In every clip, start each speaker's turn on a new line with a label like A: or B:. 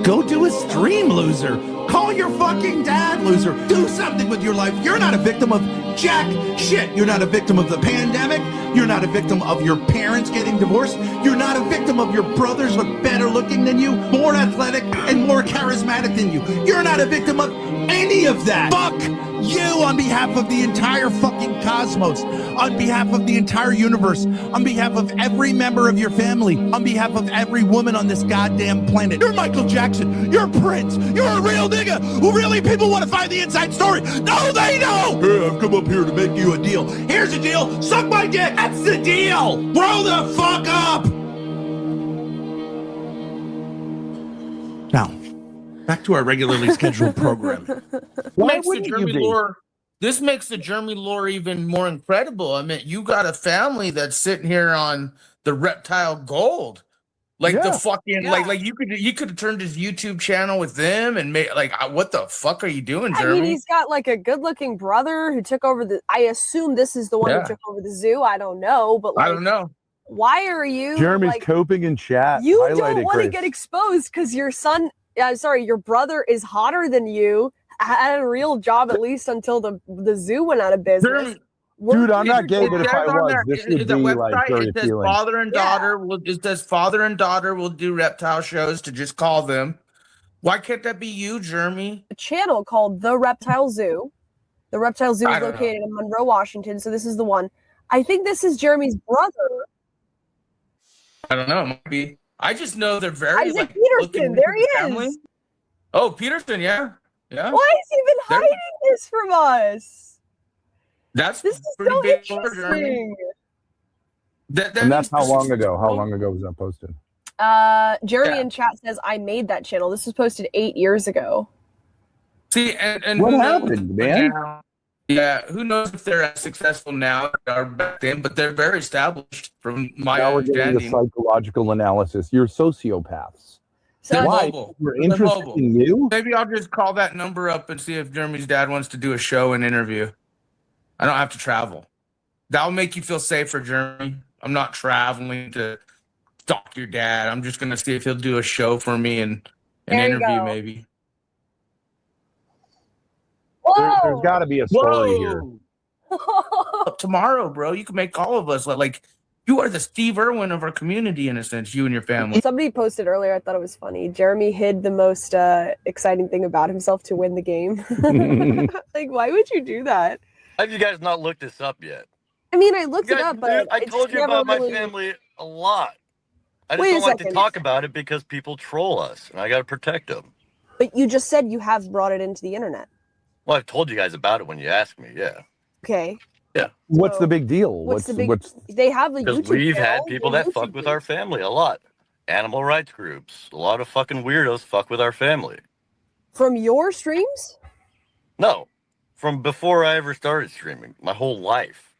A: Go do a stream, loser. Call your fucking dad, loser. Do something with your life. You're not a victim of jack shit. You're not a victim of the pandemic. You're not a victim of your parents getting divorced. You're not a victim of your brothers look better looking than you, more athletic, and more charismatic than you. You're not a victim of any of that. Fuck you on behalf of the entire fucking cosmos, on behalf of the entire universe, on behalf of every member of your family, on behalf of every woman on this goddamn planet. You're Michael Jackson. You're Prince. You're a real nigga who really people want to find the inside story. No, they don't. Hey, I've come up here to make you a deal. Here's a deal. Suck my dick. That's the deal. Grow the fuck up. Now, back to our regularly scheduled program.
B: This makes the Jeremy lore even more incredible. I mean, you got a family that's sitting here on the reptile gold. Like the fucking like you could have turned his YouTube channel with them and made like what the fuck are you doing, Jeremy?
C: I mean, he's got like a good-looking brother who took over the. I assume this is the one who took over the zoo. I don't know, but like,
B: I don't know. Why
C: are you?
D: Jeremy's coping in chat.
C: You don't want to get exposed because your son. Your brother is hotter than you. Had a real job at least until the zoo went out of business.
D: Dude, I'm not gay, but if I was, this would be like very
B: it says
D: appealing.
B: father and daughter will do reptile shows to just call them. Why can't that be you, Jeremy?
C: A channel called The Reptile Zoo. The Reptile Zoo is located in Monroe, Washington. So this is the one. I think this is Jeremy's brother.
B: I don't know. It might be. I just know they're very
C: Isaac Petersen. There he is.
B: Family. Oh, Petersen, yeah. Yeah.
C: Why is he even hiding this from us? This is so interesting.
D: And that's how long ago? How long ago was that posted?
C: Jeremy in chat says I made that channel. This was posted 8 years ago.
B: See, and
D: what happened, man?
B: Yeah, who knows if they're as successful now or back then, but they're very established from my understanding.
D: The psychological analysis. You're sociopaths.
B: So
D: why? We're interested in you?
B: Maybe I'll just call that number up and see if Jeremy's dad wants to do a show and interview. I don't have to travel. That'll make you feel safer, Jeremy. I'm not traveling to stalk your dad. I'm just gonna see if he'll do a show for me and an interview, maybe.
D: There's got to be a story here.
B: Tomorrow, bro, you can make all of us like you are the Steve Irwin of our community in a sense. You and your family.
C: Somebody posted earlier. I thought it was funny. Jeremy hid the most exciting thing about himself to win the game. Like, why would you do that?
E: Have you guys not looked this up yet?
C: I mean, I looked it up, but
E: I told you about my family a lot. I just don't like to talk about it because people troll us, and I got to protect them.
C: But you just said you have brought it into the internet.
E: Well, I've told you guys about it when you asked me. Yeah.
C: Okay.
E: Yeah.
D: What's the big deal?
C: What's they have a YouTube
E: Because we've
C: channel,
E: had people that fuck with our family a lot. Animal rights groups. A lot of fucking weirdos fuck with our family.
C: From your streams?
E: No. From before I ever started streaming, my whole life.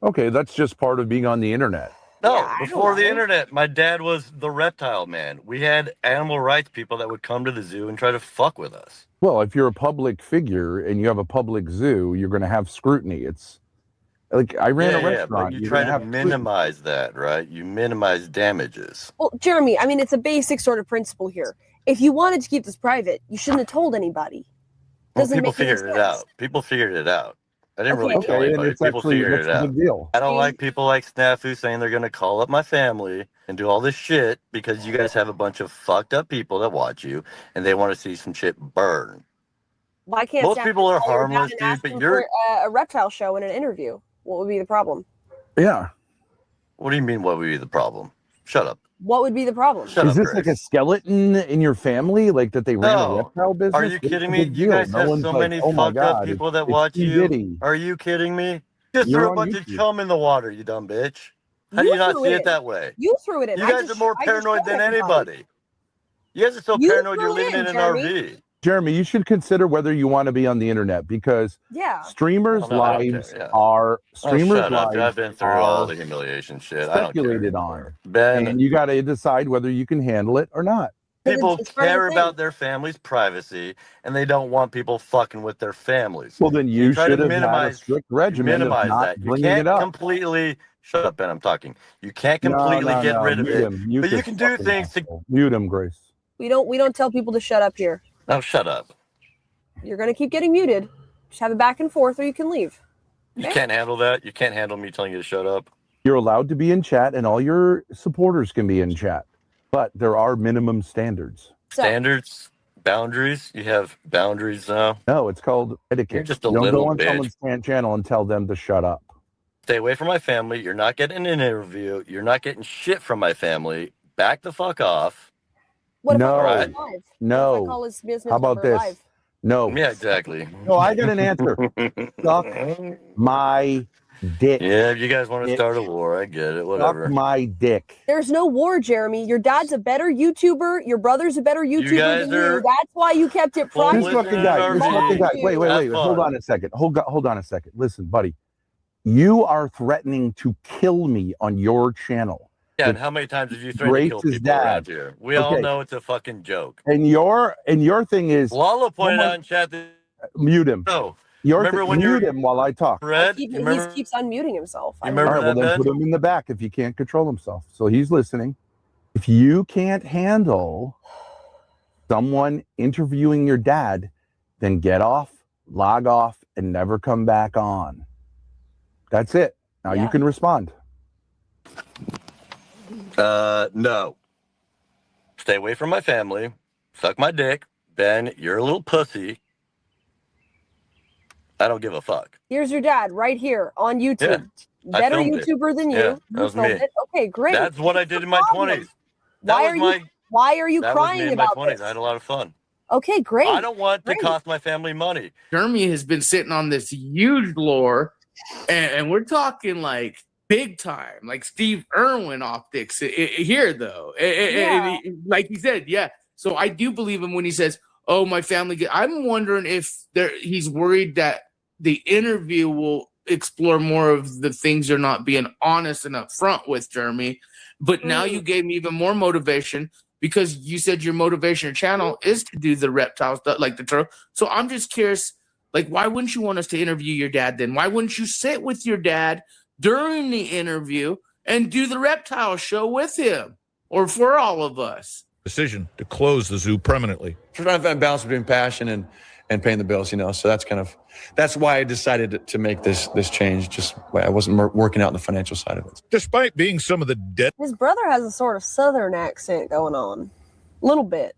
D: Okay, that's just part of being on the internet.
E: No, before the internet, my dad was the reptile man. We had animal rights people that would come to the zoo and try to fuck with us.
D: Well, if you're a public figure and you have a public zoo, you're going to have scrutiny. It's like I ran a restaurant.
E: But you try to minimize that, right? You minimize damages.
C: Well, Jeremy, I mean, it's a basic sort of principle here. If you wanted to keep this private, you shouldn't have told anybody.
E: People figured it out. People figured it out. I didn't really tell anybody. People figured it out.
D: Deal.
E: I don't like people like Snafu saying they're going to call up my family and do all this shit because you guys have a bunch of fucked up people that watch you and they want to see some shit burn.
C: Why can't
E: most people are harmless, dude? But you're
C: a reptile show and an interview. What would be the problem?
D: Yeah.
E: What do you mean? What would be the problem? Shut up.
C: What would be the problem?
D: Is this like a skeleton in your family, like that they ran a reptile business?
E: Are you kidding me? You guys have so many fucked up people that watch you. Are you kidding me? Just threw a bunch of chum in the water, you dumb bitch. How do you not see it that way?
C: You threw it in.
E: You guys are more paranoid than anybody. You guys are so paranoid you're living in an RV.
D: Jeremy, you should consider whether you want to be on the internet because streamers' lives are
E: I've been through all the humiliation shit.
D: Speculated on, and you got to decide whether you can handle it or not.
E: People care about their family's privacy, and they don't want people fucking with their families.
D: Well, then you should have had a strict regimen of not bringing it up.
E: Completely shut up, Ben. I'm talking. You can't completely get rid of it, but you can do things to
D: mute him, Grace.
C: We don't tell people to shut up here.
E: Oh, shut up.
C: You're gonna keep getting muted. Just have it back and forth, or you can leave.
E: Okay? You can't handle that. You can't handle me telling you to shut up.
D: You're allowed to be in chat, and all your supporters can be in chat, but there are minimum standards.
E: Standards, boundaries. You have boundaries now.
D: No, it's called etiquette.
E: You're just a
D: you don't
E: little
D: go on
E: bitch.
D: someone's channel and tell them to shut up.
E: Stay away from my family. You're not getting an interview. You're not getting shit from my family. Back the fuck off.
C: What if
D: No.
C: I call him live?
D: No.
C: What if I call his business
D: How about
C: number
D: this?
C: live?
D: No.
E: Yeah, exactly.
D: No, I got an answer. Suck my dick.
E: Yeah, if you guys want to start a war, I get it. Whatever.
D: Suck my dick.
C: There's no war, Jeremy. Your dad's a better YouTuber. Your brother's a better YouTuber than you. That's why you kept it private.
D: This fucking guy. This fucking guy. Wait. Hold on a second. Hold on a second. Listen, buddy. You are threatening to kill me on your channel.
E: Yeah, and how many times have you threatened to kill people around here? We all know it's a fucking joke.
D: And your thing is
E: Lalo pointed out in chat that
D: mute him.
E: No.
D: Remember when mute him while I talk.
E: Red,
C: he keeps unmuting himself.
E: You remember
D: all right, well then put him in the back if he can't control himself. So he's listening. If you can't handle someone interviewing your dad, then get off, log off, and never come back on. That's it. Now you can respond.
E: No. Stay away from my family. Suck my dick. Ben, you're a little pussy. I don't give a fuck.
C: Here's your dad right here on YouTube.
E: Yeah,
C: better YouTuber than you.
E: Yeah, that was me.
C: Okay, great.
E: That's what I did in my 20s.
C: Why are you crying about this?
E: I had a lot of fun.
C: Okay, great.
E: I don't want to cost my family money.
B: Jeremy has been sitting on this huge lore, and we're talking like big time, like Steve Irwin optics here, though. Like he said, yeah. So I do believe him when he says, "Oh, my family." I'm wondering if he's worried that the interview will explore more of the things you're not being honest and upfront with, Jeremy. But now you gave me even more motivation because you said your motivation channel is to do the reptile stuff, like the turtle. So I'm just curious, like, why wouldn't you want us to interview your dad then? Why wouldn't you sit with your dad during the interview and do the reptile show with him or for all of us?
F: Decision to close the zoo permanently.
G: We're trying to find a balance between passion and paying the bills, so that's why I decided to make this change. Just I wasn't working out in the financial side of it.
F: Despite being some of the
C: his brother has a sort of southern accent going on, a little bit.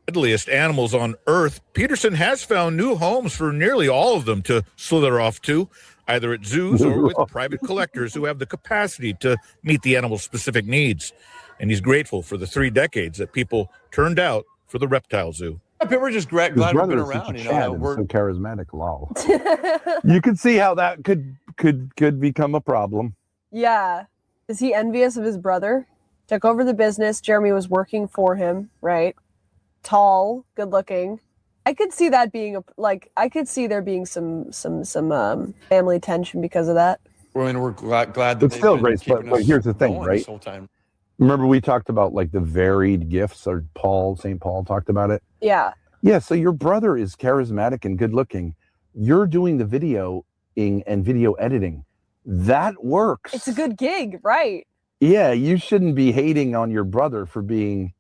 F: Deadliest animals on Earth, Petersen has found new homes for nearly all of them to slither off to, either at zoos or with private collectors who have the capacity to meet the animal's specific needs. And he's grateful for the 3 decades that people turned out for the reptile zoo.
G: People are just glad we've been around.
D: We're so charismatic, lol. You can see how that could become a problem.
C: Yeah. Is he envious of his brother? Took over the business. Jeremy was working for him, right? Tall, good looking. I could see that being I could see there being some family tension because of that.
G: We're glad that
D: it's still great, but here's the thing, right?
G: This whole time.
D: Remember we talked about like the varied gifts, or St. Paul talked about it?
C: Yeah.
D: Yeah, so your brother is charismatic and good looking. You're doing the videoing and video editing. That works.
C: It's a good gig, right? Yeah,
D: you shouldn't be hating on your brother for being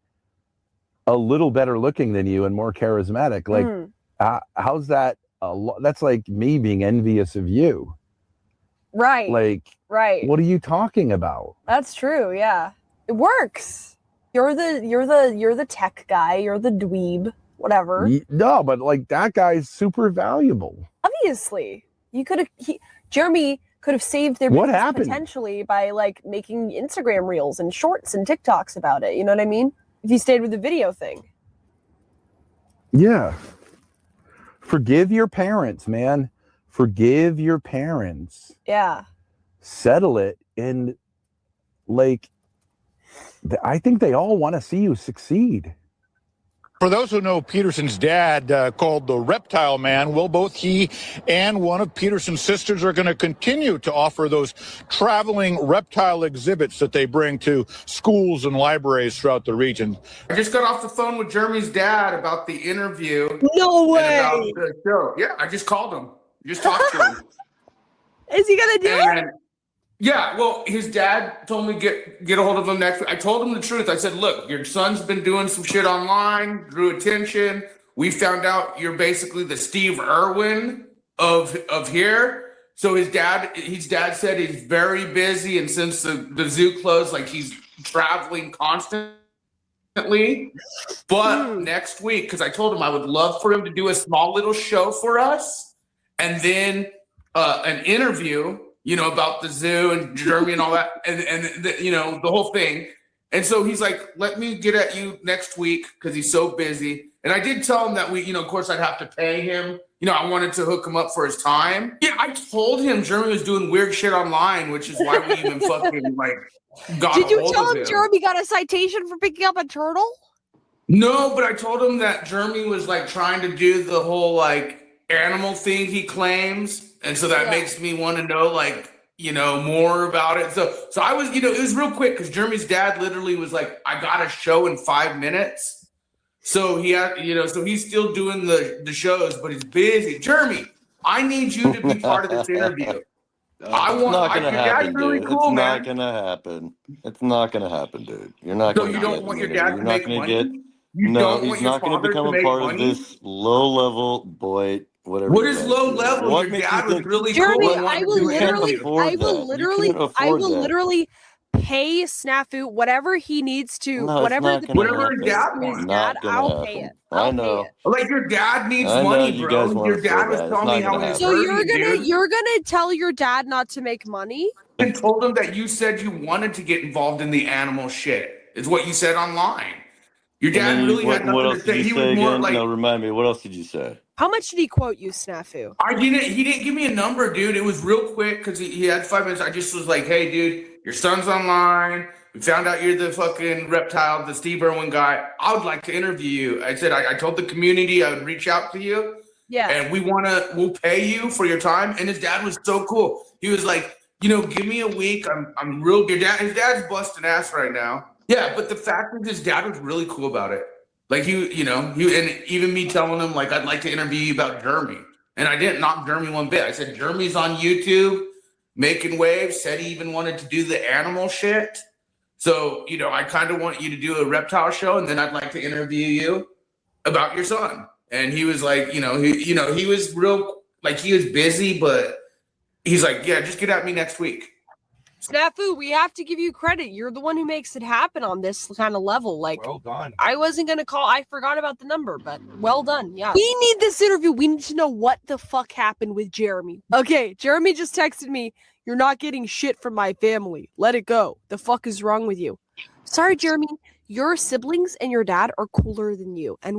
D: a little better looking than you and more charismatic. Like, how's that? That's like me being envious of you.
C: Right.
D: Like,
C: right.
D: What are you talking about?
C: That's true. Yeah. It works. You're the tech guy. You're the dweeb. Whatever.
D: No, but like that guy's super valuable.
C: Obviously, Jeremy could have saved their business potentially by like making Instagram reels and shorts and TikToks about it. You know what I mean? If he stayed with the video thing.
D: Yeah. Forgive your parents, man. Forgive your parents.
C: Yeah.
D: Settle it, and like. I think they all want to see you succeed.
F: For those who know Petersen's dad, called the Reptile Man, well, both he and one of Petersen's sisters are going to continue to offer those traveling reptile exhibits that they bring to schools and libraries throughout the region.
B: I just got off the phone with Jeremy's dad about the interview.
C: No way!
B: About the show. Yeah, I just called him. Just talked to him.
C: Is he going to do it?
B: Yeah, well, his dad told me get a hold of him next week. I told him the truth. I said, look, your son's been doing some shit online, drew attention. We found out you're basically the Steve Irwin of here. So his dad said he's very busy, and since the zoo closed, like he's traveling constantly. But next week, because I told him I would love for him to do a small little show for us, and then an interview, about the zoo and Germany and all that, and the whole thing. And so he's like, let me get at you next week because he's so busy. And I did tell him that of course I'd have to pay him. I wanted to hook him up for his time. Yeah, I told him Jeremy was doing weird shit online, which is why we even fucking got
C: Did you
B: a hold
C: tell
B: of
C: him Jeremy got a citation for picking up a turtle?
B: No, but I told him that Jeremy was trying to do the whole animal thing he claims. And so that makes me want to know more about it. So I was, it was real quick because Jeremy's dad literally was like, I got a show in 5 minutes. So he had, so he's still doing the shows, but he's busy. Jeremy, I need you to be part of this interview.
E: It's not gonna happen,
B: really
E: dude.
B: cool,
E: It's
B: man.
E: not gonna happen. It's not gonna happen, dude. You're not
B: So
E: gonna.
B: you don't want your dad to make money?
E: No, he's not gonna become a part of this low-level boy. Whatever.
B: What is low level? Your dad was really
C: Jeremy,
B: cool.
C: I will literally pay Snafu whatever he needs to, whatever his dad wants. I'll pay it.
E: I know.
B: Your dad needs money, bro. Your dad was telling me how he's.
C: So you're gonna tell your dad not to make money?
B: And told him that you said you wanted to get involved in the animal shit. Is what you said online. Your dad really had nothing to say. He was more like.
E: No, remind me. What else did you say?
C: How much did he quote you, Snafu?
B: He didn't give me a number, dude. It was real quick because he had 5 minutes. I just was like, hey, dude, your son's online. We found out you're the fucking reptile, the Steve Irwin guy. I would like to interview you. I said, I told the community I would reach out to you.
C: Yeah.
B: And we'll pay you for your time. And his dad was so cool. He was like, give me a week. I'm real good. His dad's busting ass right now. Yeah, but the fact is his dad was really cool about it. And even me telling him I'd like to interview you about Jeremy. And I didn't knock Jeremy one bit. I said, Jeremy's on YouTube making waves, said he even wanted to do the animal shit. So, I kind of want you to do a reptile show, and then I'd like to interview you about your son. And he was like, he was real, he was busy, but he's like, yeah, just get at me next week.
C: Snafu, we have to give you credit. You're the one who makes it happen on this kind of level.
A: Well done.
C: I wasn't going to call. I forgot about the number, but well done. Yeah. We need this interview. We need to know what the fuck happened with Jeremy. Okay, Jeremy just texted me, you're not getting shit from my family. Let it go. The fuck is wrong with you? Sorry, Jeremy. Your siblings and your dad are cooler than you, and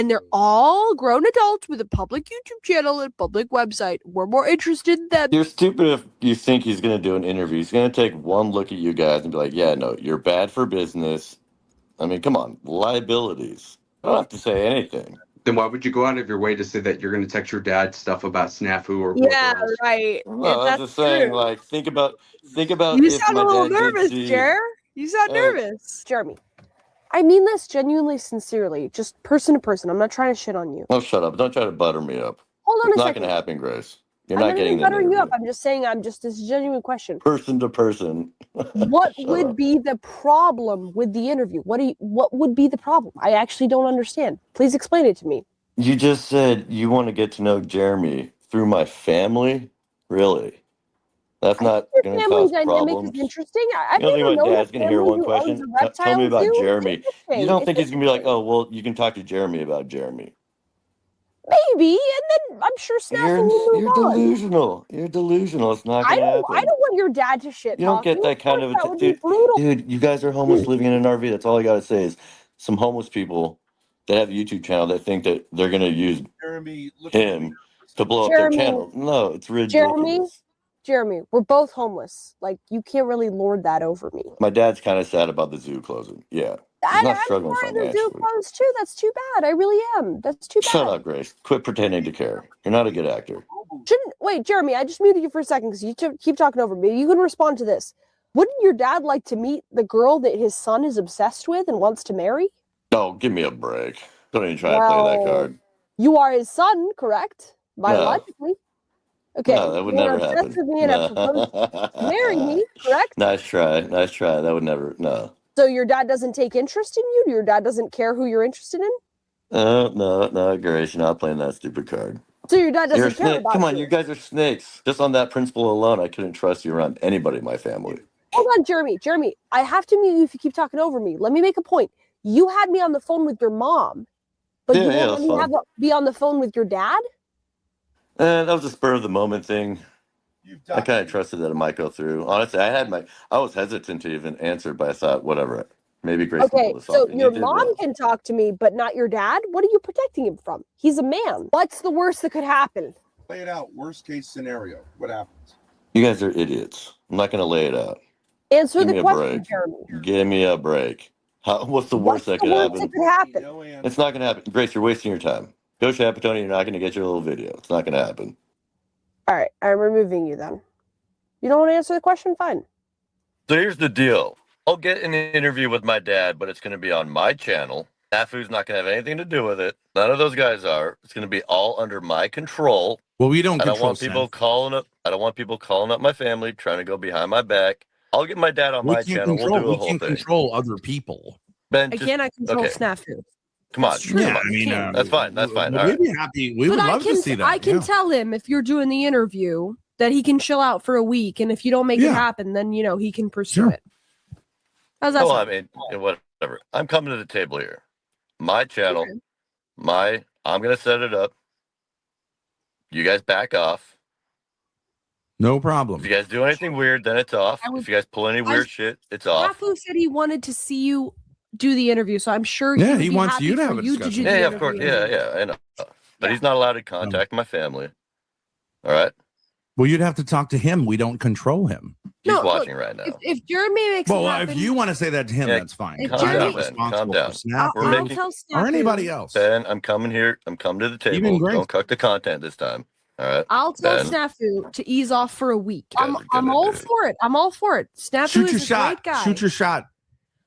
C: they're all grown adults with a public YouTube channel and public website. We're more interested in them.
E: You're stupid if you think he's going to do an interview. He's going to take one look at you guys and be like, yeah, no, you're bad for business. I mean, come on, liabilities. I don't have to say anything.
H: Then why would you go out of your way to say that you're going to text your dad stuff about Snafu or?
C: Yeah, right.
E: No, I'm just saying, think about.
C: You sound a little nervous, Jer. You sound nervous. Jeremy, I mean this genuinely, sincerely, just person to person. I'm not trying to shit on you.
E: Oh, shut up. Don't try to butter me up.
C: Hold on
E: it's
C: a second.
E: It's not going to happen, Grace. You're
C: I'm
E: not getting the
C: buttering you up. I'm just saying, this is a genuine question.
E: Person to person.
C: What would be the problem with the interview? What would be the problem? I actually don't understand. Please explain it to me.
E: You just said you want to get to know Jeremy through my family? Really? That's not going to cause problems.
C: Is interesting.
E: I don't think my dad's going to hear one question. Tell me about Jeremy. You don't think he's going to be like, oh, well, you can talk to Jeremy about Jeremy.
C: Maybe, and then I'm sure Snafu will move
E: You're delusional. You're delusional. It's not going to happen.
C: I don't want your dad to shit.
E: You don't get that kind of dude, you guys are homeless living in an RV. That's all I got to say is some homeless people that have a YouTube channel that think that they're going to use him to blow up their channel. No, it's ridiculous.
C: Jeremy, we're both homeless. You can't really lord that over me.
E: My dad's kind of sad about the zoo closing. Yeah. He's not struggling financially.
C: The zoo closed too. That's too bad. I really am. That's too bad.
E: Shut up, Grace. Quit pretending to care. You're not a good actor.
C: Wait, Jeremy, I just muted you for a second because you keep talking over me. You can respond to this. Wouldn't your dad like to meet the girl that his son is obsessed with and wants to marry?
E: No, give me a break. Don't even try to play that card.
C: You are his son, correct? Biologically. Okay,
E: No, that would
C: you're
E: never
C: obsessed
E: happen.
C: with me and have proposed to marry me, correct?
E: Nice try. Nice try. That would never. No.
C: So your dad doesn't take interest in you? Your dad doesn't care who you're interested in?
E: No, Grace. You're not playing that stupid card.
C: So your dad
E: You're a
C: doesn't care
E: snake.
C: about
E: Come on,
C: you?
E: you guys are snakes. Just on that principle alone, I couldn't trust you around anybody in my family.
C: Hold on, Jeremy. Jeremy, I have to mute you if you keep talking over me. Let me make a point. You had me on the phone with your mom, but you won't let me be on the phone with your dad?
E: And that was a spur of the moment thing. I kind of trusted that it might go through. Honestly, I was hesitant to even answer, but I thought, whatever. Maybe Grace can
C: Okay,
E: pull this
C: so
E: off. And
C: your
E: you did
C: mom
E: well.
C: can talk to me, but not your dad? What are you protecting him from? He's a man. What's the worst that could happen?
I: Lay it out. Worst case scenario. What happens?
E: You guys are idiots. I'm not going to lay it out.
C: Answer
E: Give
C: the
E: me a
C: question,
E: break.
C: Jeremy.
E: Give me a break. What's the worst that could happen? It's not going to happen. Grace, you're wasting your time. Go Shapatoni, you're not going to get your little video. It's not going to happen.
C: All right, I'm removing you then. You don't want to answer the question? Fine.
E: So here's the deal. I'll get an interview with my dad, but it's going to be on my channel. Snafu's not going to have anything to do with it. None of those guys are. It's going to be all under my control.
A: Well, we don't
E: I don't
A: control
E: want people
A: Snap.
E: calling up. I don't want people calling up my family, trying to go behind my back. I'll get my dad on my channel. We'll do a whole
A: We
E: thing.
A: can't control other people.
E: Ben,
C: Again, I control
E: okay.
C: Snafu.
E: Come on.
C: That's true.
E: Come on. That's fine. That's fine. All
A: We'd
E: right.
A: be happy. We would love to see that.
C: I can
A: yeah.
C: tell him if you're doing the interview that he can chill out for a week, and if you don't make it
A: Yeah.
C: happen, then he can pursue
A: Sure.
C: it. How's that
E: Oh,
C: sound?
E: I mean, whatever. I'm coming to the table here. My channel.
C: Okay.
E: I'm gonna set it up. You guys back off.
A: No problem.
E: If you guys do anything weird, then it's off. If you guys pull any weird shit, it's off.
C: Snafu said he wanted to see you do the interview, so I'm sure
A: Yeah,
C: would
A: he
C: be
A: wants
C: happy
A: you to
C: for
A: have a
C: you
A: discussion.
C: do the
E: Yeah, of course.
C: interview.
E: Yeah, I know. But he's not allowed to contact my family. All right.
A: Well, you'd have to talk to him. We don't control him.
E: He's
C: No,
E: watching right now.
C: If Jeremy makes
A: Well,
C: it happen,
A: if you want to say that to him,
E: Yeah,
A: that's fine.
C: if
A: I'm
E: calm
A: not
E: down, Ben.
A: responsible
E: Calm down.
A: for Snap
E: We're
A: or,
C: I'll
E: making-
C: tell Snafu.
A: or anybody else.
E: Ben, I'm coming here. I'm coming to the
A: Even
E: table.
A: Grace.
E: Don't cut the content this time. All right.
C: I'll tell
E: Ben.
C: Snafu to ease off for a week.
E: You guys
C: I'm
E: are
C: all
E: gonna do it.
C: for it. I'm all for it. Snafu
A: Shoot your
C: is a
A: shot.
C: great guy.
A: Shoot your shot.